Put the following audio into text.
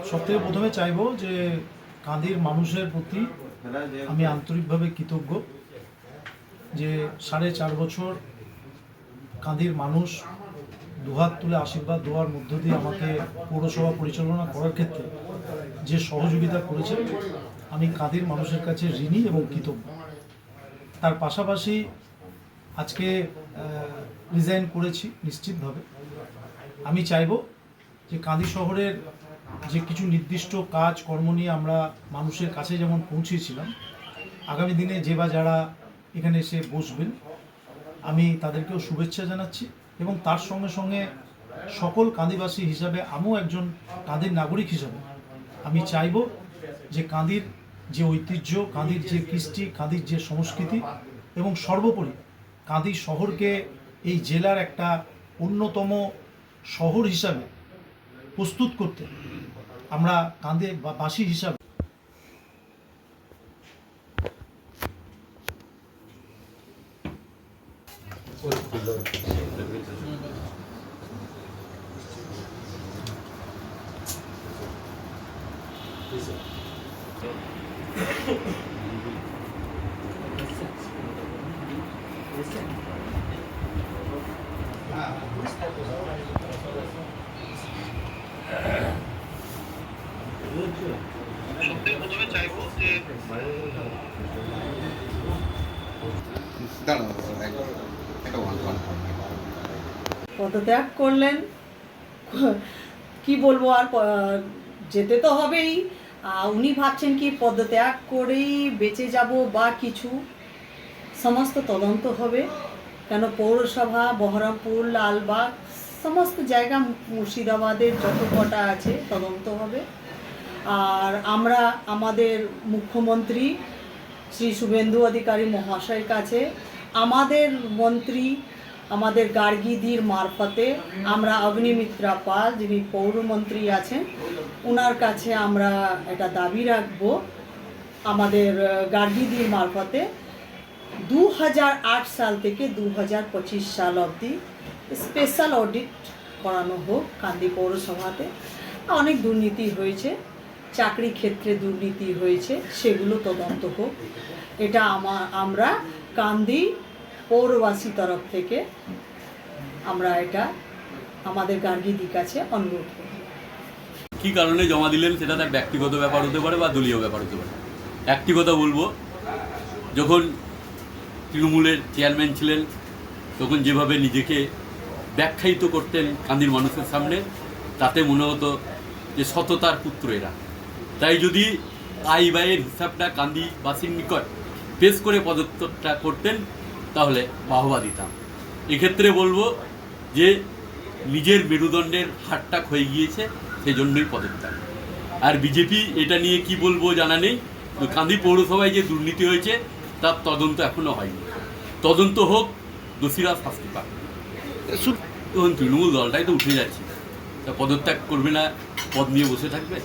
সবথেকে প্রথমে চাইবো যে কাঁদির মানুষের প্রতি আমি আন্তরিকভাবে কৃতজ্ঞ যে 4.5 বছর কাঁদির মানুষ দুহাত তুলে আশীর্বাদ দেওয়ার মধ্য দিয়ে আমাকে পৌরসভা পরিচালনা করার ক্ষেত্রে যে সহযোগিতা করেছে আমি কাঁদির মানুষের কাছে ঋণী এবং কৃতজ্ঞ। তার পাশাপাশি আজকে রিজাইন করেছি নিশ্চিতভাবে। আমি চাইব যে কাঁদি শহরের যে কিছু নির্দিষ্ট কাজ কর্ম নিয়ে আমরা মানুষের কাছে যেমন পৌঁছেছিলাম, আগামী দিনে যে বা যারা এখানে এসে বসবেন আমি তাদেরকেও শুভেচ্ছা জানাচ্ছি এবং তার সঙ্গে সঙ্গে সকল কাঁদিবাসী হিসাবে আমিও একজন কাঁদির নাগরিক হিসাবে আমি চাইব যে কাঁদির যে ঐতিহ্য, কাঁদির যে কৃষ্টি, কাঁদির যে সংস্কৃতি এবং সর্বোপরি কাঁদি শহরকে এই জেলার একটা অন্যতম শহর হিসাবে প্রস্তুত করতে আমরা কাঁদে বাসী হিসাবে পদত্যাগ করলেন, কি বলবো আর, যেতে তো হবেই। উনি ভাবছেন কি পদত্যাগ করেই বেঁচে যাব বা কিছু, সমস্ত তদন্ত হবে। কেন পৌরসভা, বহরমপুর, লালবাগ, সমস্ত জায়গা মুর্শিদাবাদের যত কটা আছে তদন্ত হবে। আর আমরা আমাদের মুখ্যমন্ত্রী শ্রী শুভেন্দু অধিকারী মহাশয়ের কাছে, আমাদের মন্ত্রী আমাদের গার্গীদির মারফতে আমরা অগ্নিমিত্রা পাল যিনি পৌরমন্ত্রী আছেন ওনার কাছে আমরা এটা দাবি রাখব, আমাদের গার্গীদির মারফতে 2008 সাল থেকে 2025 সাল অবধি স্পেশাল অডিট করানো হোক কান্দি পৌরসভাতে। অনেক দুর্নীতি হয়েছে, চাকরি ক্ষেত্রে দুর্নীতি হয়েছে, সেগুলো তদন্ত হোক। এটা আমরা কান্দি পৌরবাসী তরফ থেকে আমরা এটা আমাদের গার্গীদির কাছে অনুরোধ করি। কী কারণে জমা দিলেন সেটা তার ব্যক্তিগত ব্যাপার হতে পারে বা দলীয় ব্যাপার হতে পারে। একটি কথা বলবো, যখন তৃণমূলের চেয়ারম্যান ছিলেন তখন যেভাবে নিজেকে ব্যাখ্যায়িত করতেন কান্দির মানুষের সামনে, তাতে মনে হতো যে সততার পুত্র এরা। তাই যদি আয় ব্যয়ের হিসাবটা কান্দিবাসীর নিকট পেশ করে পদত্যাগটা করতেন তাহলে বাহবা দিতাম। এক্ষেত্রে বলবো যে নিজের মেরুদণ্ডের হাড়টা ক্ষয়ে গিয়েছে, সেই জন্যই পদত্যাগ। আর বিজেপি এটা নিয়ে কি বলবো জানা নেই। কান্দি পৌরসভায় যে দুর্নীতি হয়েছে তার তদন্ত এখনও হয়নি। তদন্ত হোক, দোষীরা শাস্তি পাক। তখন তৃণমূল দলটাই তো উঠে যাচ্ছে, তা পদত্যাগ করবে না, পদ নিয়ে বসে থাকবে।